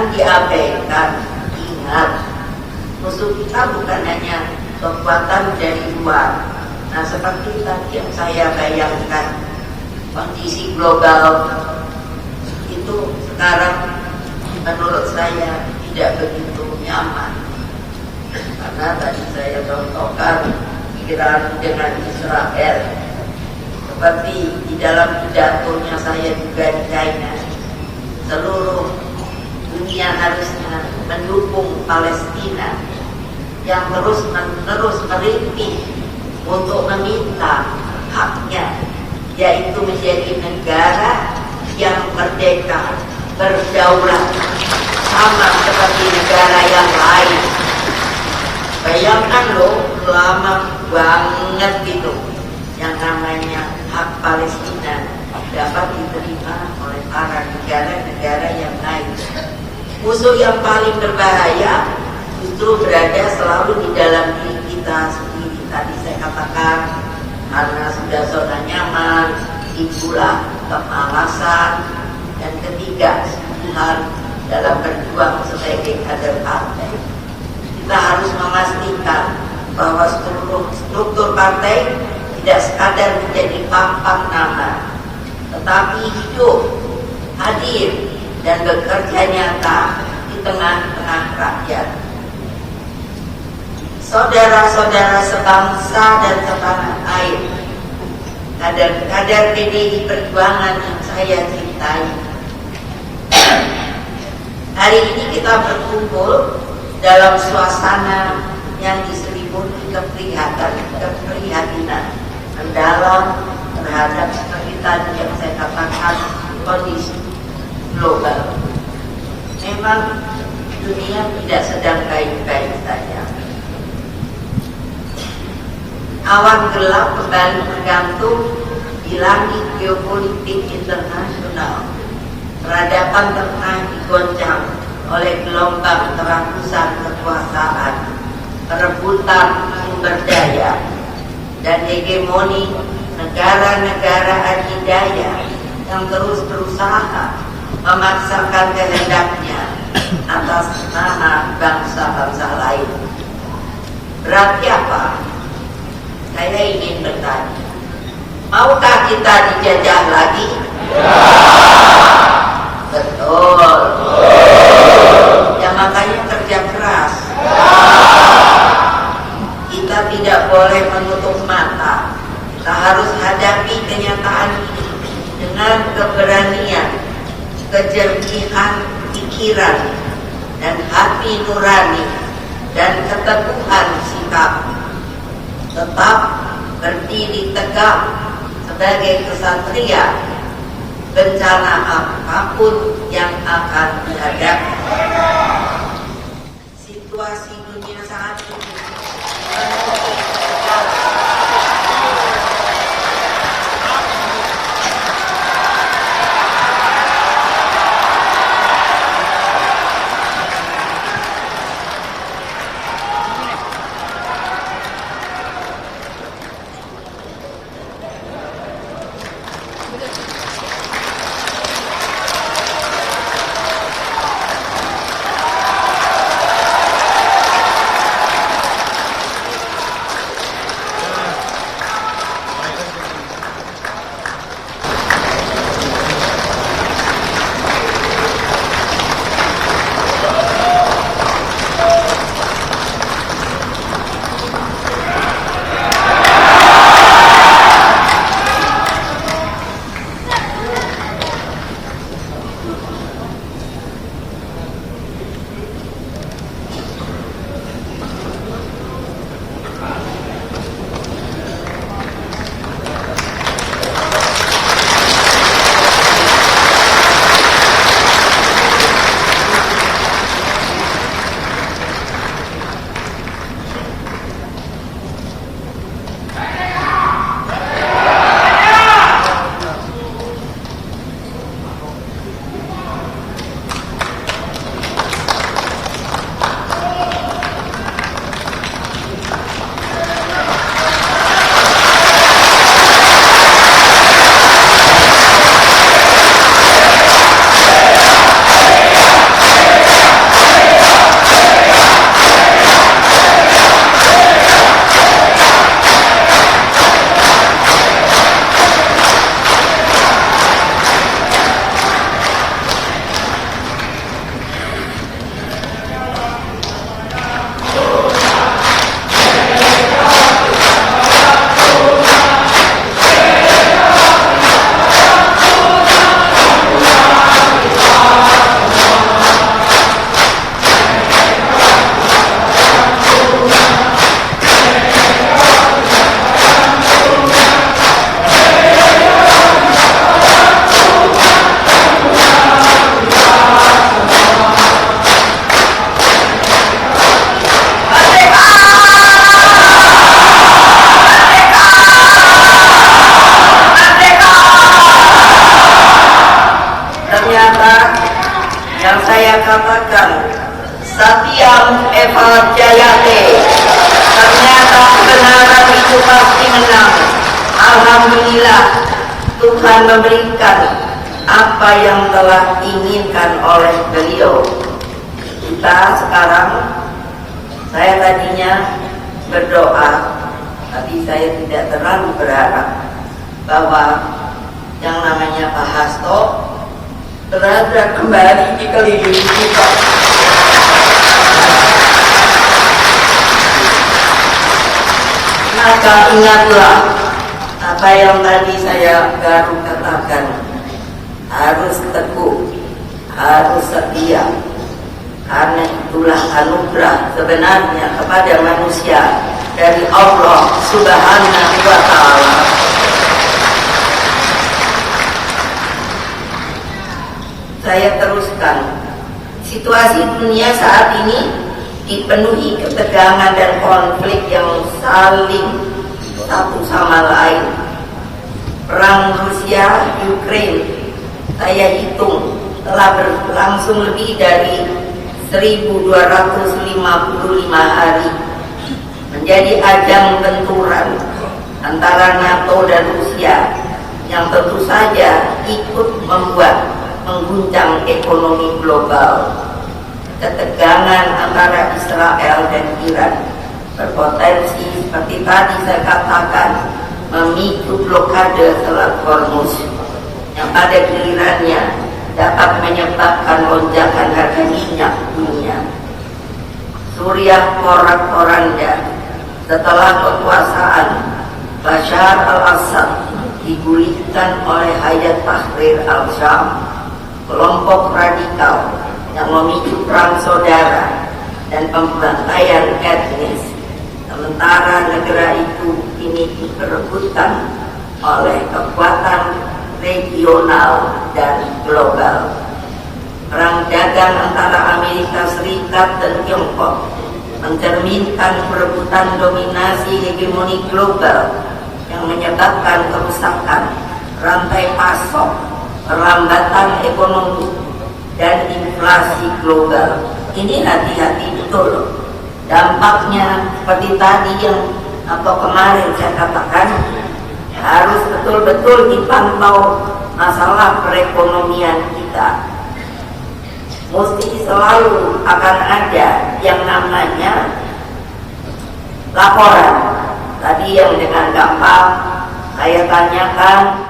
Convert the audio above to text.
jangan diabaikan. Ingat, musuh kita bukan hanya kekuatan dari luar. Nah, seperti tadi yang saya bayangkan, kondisi global itu sekarang menurut saya tidak begitu nyaman, karena tadi saya contohkan Iran dengan Israel, seperti di dalam pidatonya saya juga di China, seluruh dunia harusnya mendukung Palestina yang terus-menerus merintih untuk meminta haknya, yaitu menjadi negara yang merdeka, berdaulat, sama seperti negara yang lain. Bayangkan loh, lama banget gitu yang namanya hak Palestina dapat diterima oleh para negara-negara yang lain. Musuh yang paling berbahaya justru berada selalu di dalam diri kita sendiri. Tadi saya katakan, karena sudah zona nyaman, itulah kemalasan, dan ketiga, kesungguhan dalam berjuang sebagai kader partai. Kita harus memastikan bahwa struktur partai tidak sekadar menjadi pampang nama, tetapi hidup, hadir, dan bekerja nyata di tengah-tengah rakyat. Saudara-saudara sebangsa dan setanah air, kader-kader PDI Perjuangan yang saya cintai, hari ini kita berkumpul dalam suasana yang diselimuti keprihatinan mendalam terhadap seperti tadi yang saya katakan, kondisi global. Memang dunia tidak sedang baik-baik saja. Awan gelap kembali bergantung di langit geopolitik internasional. Peradaban tengah digoncang oleh gelombang terambusan kekuasaan, perebutan sumber daya, dan hegemoni negara-negara adidaya yang terus berusaha memaksakan kehendaknya atas nama bangsa-bangsa lain. Berarti apa? Saya ingin bertanya, maukah kita dijajah lagi? Ya. Betul. Ya, makanya kerja keras. Ya. Kita tidak boleh menutup mata. Kita harus hadapi kenyataan ini dengan keberanian, kejernihan pikiran, dan hati nurani, dan keteguhan sikap. Tetap berdiri tegak sebagai kesatria, bencana apapun yang akan dihadapi. Situasi dunia saat ini alhamdulillah Tuhan memberikan apa yang telah diinginkan oleh beliau. Kita sekarang, saya tadinya berdoa, tapi saya tidak terlalu berharap bahwa yang namanya Pak Hasto berada kembali di keliling kita. Maka ingatlah apa yang tadi saya baru katakan, harus teguh, harus setia, karena itulah anugerah sebenarnya kepada manusia dari Allah Subhanahu wa Ta'ala. Saya teruskan, situasi dunia saat ini dipenuhi ketegangan dan konflik yang saling satu sama lain. Perang Rusia Ukraine, saya hitung telah berlangsung lebih dari 1255 hari, menjadi ajang benturan antara NATO dan Rusia yang tentu saja ikut mengguncang ekonomi global. Ketegangan antara Israel dan Iran berpotensi seperti tadi saya katakan memicu blokade Selat Hormuz yang pada gilirannya dapat menyebabkan lonjakan harga minyak dunia. Suriah porak-poranda setelah kekuasaan Bashar al-Assad digulingkan oleh Hayat Tahrir al-Syam, kelompok radikal yang memicu perang saudara dan pembantaian etnis. Sementara negara itu kini diperebutkan oleh kekuatan regional dan global. Perang dagang antara Amerika Serikat dan Tiongkok mencerminkan perebutan dominasi hegemoni global yang menyebabkan kerusakan rantai pasok, perlambatan ekonomi, dan inflasi global. Ini hati-hati betul. Dampaknya seperti tadi yang kemarin saya katakan, harus betul-betul dipantau masalah perekonomian kita. Mesti selalu akan ada yang namanya laporan. Tadi yang dengan gampang saya tanyakan,